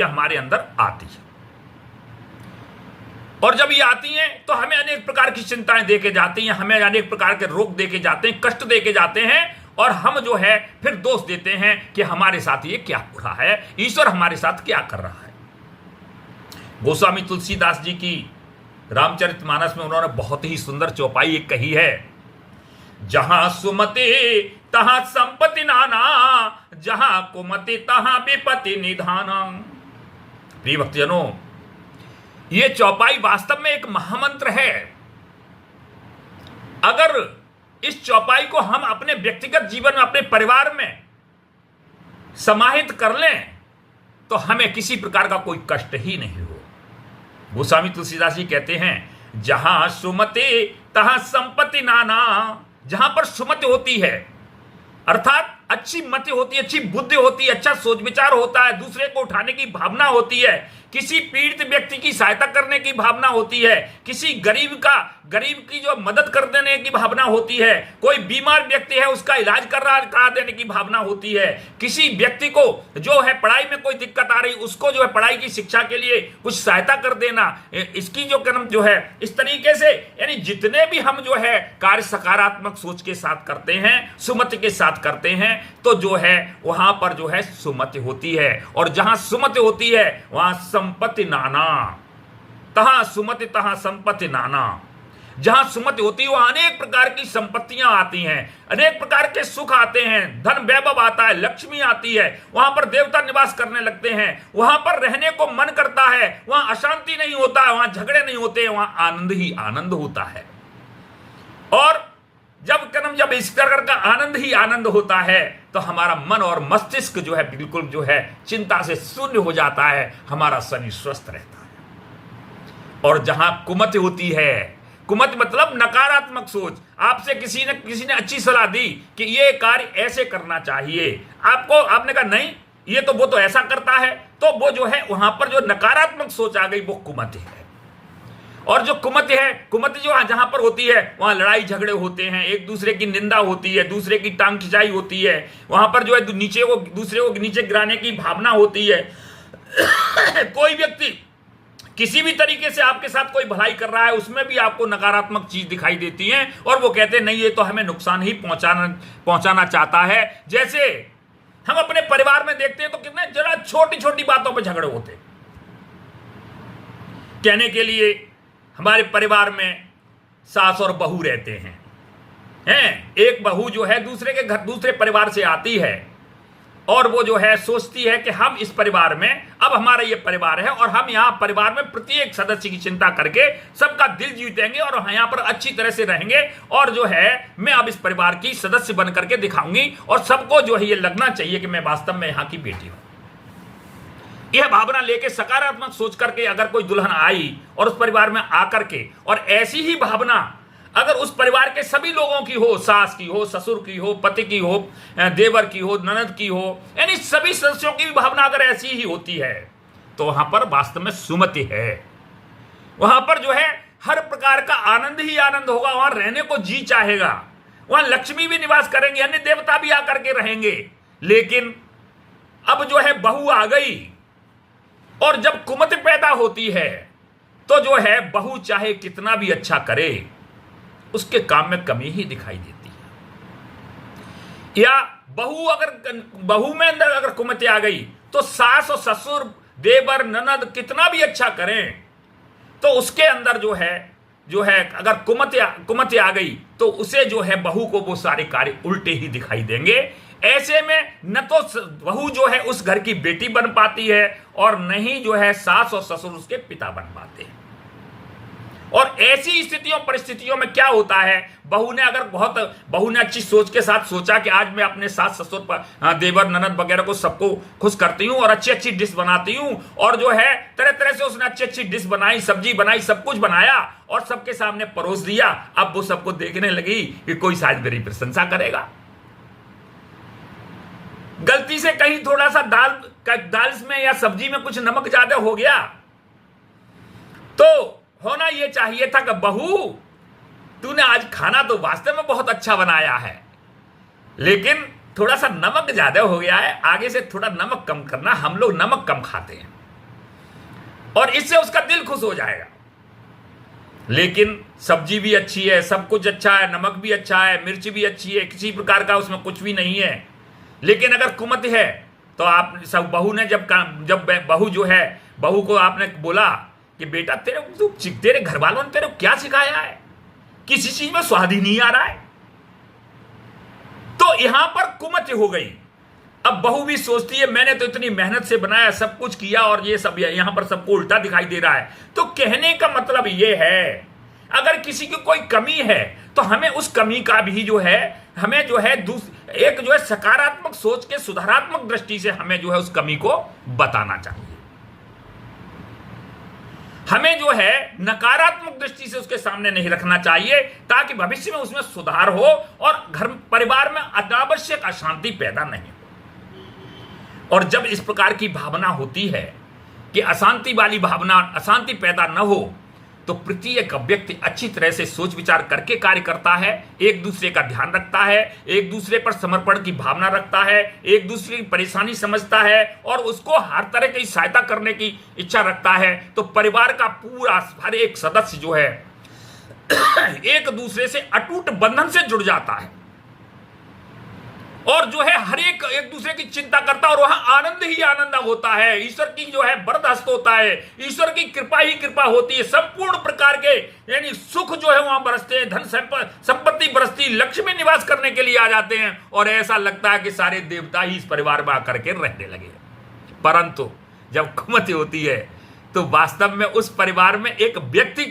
हमारे अंदर आती है। और जब ये आती हैं तो हमें अनेक प्रकार की चिंताएं देके जाती हैं, हमें अनेक प्रकार के रोग देके जाते हैं, कष्ट देके जाते हैं, और हम जो है फिर दोष देते हैं कि हमारे साथ ये क्या हो रहा है, ईश्वर हमारे साथ क्या कर रहा है। गोस्वामी तुलसीदास जी की रामचरितमानस में उन्होंने बहुत ही सुंदर चौपाई एक कही है, जहां सुमति तहां संपत्ति नाना, जहां कुमति तहां विपत्ति निधाना। प्रिय भक्तजनों, ये चौपाई वास्तव में एक महामंत्र है। अगर इस चौपाई को हम अपने व्यक्तिगत जीवन में, अपने परिवार में समाहित कर लें तो हमें किसी प्रकार का कोई कष्ट ही नहीं हो। गोस्वामी तुलसीदास जी कहते हैं, जहां सुमति तहां संपत्ति नाना, जहां पर सुमति होती है अर्थात अच्छी मति होती है, अच्छी बुद्धि होती है, अच्छा सोच विचार होता है, दूसरे को उठाने की भावना होती है, किसी पीड़ित व्यक्ति की सहायता करने की भावना होती है, किसी गरीब की जो मदद कर देने की भावना होती है, कोई बीमार व्यक्ति है उसका इलाज करा देने की भावना होती है, किसी व्यक्ति को जो है पढ़ाई में कोई दिक्कत आ रही उसको जो है पढ़ाई की शिक्षा के लिए कुछ सहायता कर देना, इसकी जो कर्म जो है इस तरीके से, यानी जितने भी हम जो है कार्य सकारात्मक सोच के साथ करते हैं, सुमति के साथ करते हैं, तो जो है वहां पर जो है सुमति होती है। और जहां सुमति होती है वहां संपत्ति नाना, तहां सुमति तहां संपत्ति नाना। जहां सुमति होती है वहां अनेक प्रकार की संपत्तियां आती हैं, अनेक प्रकार के सुख आते हैं, धन वैभव आता है, लक्ष्मी आती है, वहां पर देवता निवास करने लगते हैं, वहां पर रहने को मन करता है, वहां अशांति नहीं होता है, वहां झगड़े नहीं होते, वहां आनंद ही आनंद होता है। और जब इस प्रकार का आनंद ही आनंद होता है तो हमारा मन और मस्तिष्क जो है बिल्कुल जो है चिंता से शून्य हो जाता है, हमारा शरीर स्वस्थ रहता है। और जहां कुमति होती है, कुमति मतलब नकारात्मक सोच, आपसे किसी ने अच्छी सलाह दी कि ये कार्य ऐसे करना चाहिए, आपने कहा नहीं ये तो वो तो ऐसा करता है, तो वो जो है वहां पर जो नकारात्मक सोच आ गई वो कुमति है। और जो कुमति है, कुमति जो जहां पर होती है वहां लड़ाई झगड़े होते हैं, एक दूसरे की निंदा होती है, दूसरे की टांग खिंचाई होती है, वहां पर जो है दूसरे को नीचे गिराने की भावना होती है। कोई व्यक्ति किसी भी तरीके से आपके साथ कोई भलाई कर रहा है उसमें भी आपको नकारात्मक चीज दिखाई देती है और वो कहते हैं नहीं ये तो हमें नुकसान ही पहुंचाना चाहता है। जैसे हम अपने परिवार में देखते हैं तो कितने जरा छोटी छोटी बातों पर झगड़े होते हैं। कहने के लिए हमारे परिवार में सास और बहू रहते हैं, एक बहू जो है दूसरे परिवार से आती है और वो जो है सोचती है कि हम इस परिवार में, अब हमारा ये परिवार है और हम यहाँ परिवार में प्रत्येक सदस्य की चिंता करके सबका दिल जीतेंगे और यहाँ पर अच्छी तरह से रहेंगे और जो है मैं अब इस परिवार की सदस्य बन करके दिखाऊंगी और सबको जो है ये लगना चाहिए कि मैं वास्तव में यहाँ की बेटी हूं। यह भावना लेके सकारात्मक सोच करके अगर कोई दुल्हन आई और उस परिवार में आकर के, और ऐसी ही भावना अगर उस परिवार के सभी लोगों की हो, सास की हो, ससुर की हो, पति की हो, देवर की हो, ननद की हो, यानी सभी सदस्यों की भी भावना अगर ऐसी ही होती है तो वहां पर वास्तव में सुमति है। वहां पर जो है हर प्रकार का आनंद ही आनंद होगा, वहां रहने को जी चाहेगा, वहां लक्ष्मी भी निवास करेंगे, अन्य देवता भी आकर के रहेंगे। लेकिन अब जो है बहू आ गई और जब कुमति पैदा होती है तो जो है बहू चाहे कितना भी अच्छा करे उसके काम में कमी ही दिखाई देती है। या बहू में अंदर अगर कुमति आ गई तो सास और ससुर, देवर, ननद कितना भी अच्छा करें तो उसके अंदर जो है अगर कुमति आ गई तो उसे जो है बहू को वो सारे कार्य उल्टे ही दिखाई देंगे। ऐसे में न तो बहू जो है उस घर की बेटी बन पाती है और न ही जो है सास और ससुर उसके पिता बन पाते हैं। और ऐसी स्थितियों परिस्थितियों में क्या होता है, बहू ने अच्छी सोच के साथ सोचा कि आज मैं अपने सास ससुर पर देवर ननद वगैरह को सबको खुश करती हूं और अच्छी अच्छी डिश बनाती हूं, और जो है तरह तरह से उसने अच्छी अच्छी डिश बनाई, सब्जी बनाई, सब कुछ बनाया और सबके सामने परोस दिया। अब वो सबको देखने लगी कि कोई शायद मेरी प्रशंसा करेगा। गलती से कहीं थोड़ा सा दाल में या सब्जी में कुछ नमक ज्यादा हो गया तो होना यह चाहिए था कि बहू तूने आज खाना तो वास्तव में बहुत अच्छा बनाया है, लेकिन थोड़ा सा नमक ज्यादा हो गया है, आगे से थोड़ा नमक कम करना, हम लोग नमक कम खाते हैं। और इससे उसका दिल खुश हो जाएगा। लेकिन सब्जी भी अच्छी है, सब कुछ अच्छा है, नमक भी अच्छा है, मिर्च भी अच्छी है, किसी प्रकार का उसमें कुछ भी नहीं है, लेकिन अगर कुमत है तो आप सब बहू ने जब बहू जो है, बहू को आपने बोला कि बेटा तेरे घर वालों ने तेरे को क्या सिखाया है, किसी चीज में स्वाद ही नहीं आ रहा है, तो यहां पर कुमत हो गई। अब बहू भी सोचती है मैंने तो इतनी मेहनत से बनाया, सब कुछ किया और ये सब यहां पर सबको उल्टा दिखाई दे रहा है। तो कहने का मतलब ये है, अगर किसी की कोई कमी है तो हमें उस कमी का भी जो है, हमें जो है एक जो है सकारात्मक सोच के सुधारात्मक दृष्टि से हमें जो है उस कमी को बताना चाहिए। हमें जो है नकारात्मक दृष्टि से उसके सामने नहीं रखना चाहिए, ताकि भविष्य में उसमें सुधार हो और घर परिवार में अनावश्यक अशांति पैदा नहीं हो। और जब इस प्रकार की भावना होती है कि अशांति वाली भावना, अशांति पैदा न हो, तो प्रत्येक व्यक्ति अच्छी तरह से सोच विचार करके कार्य करता है, एक दूसरे का ध्यान रखता है, एक दूसरे पर समर्पण की भावना रखता है, एक दूसरे की परेशानी समझता है और उसको हर तरह की सहायता करने की इच्छा रखता है। तो परिवार का पूरा हर एक सदस्य जो है एक दूसरे से अटूट बंधन से जुड़ जाता है और जो है हर एक दूसरे की चिंता करता है और वहां आनंद ही आनंद होता है। ईश्वर की जो है बरदस्त होता है, ईश्वर की कृपा ही कृपा होती है, संपूर्ण प्रकार के यानी सुख जो है वहां बरसते हैं, धन संपत्ति बरसती, लक्ष्मी निवास करने के लिए आ जाते हैं और ऐसा लगता है कि सारे देवता ही इस परिवार में आकर के रहने लगे। परंतु जब कुमति होती है तो वास्तव में उस परिवार में एक व्यक्ति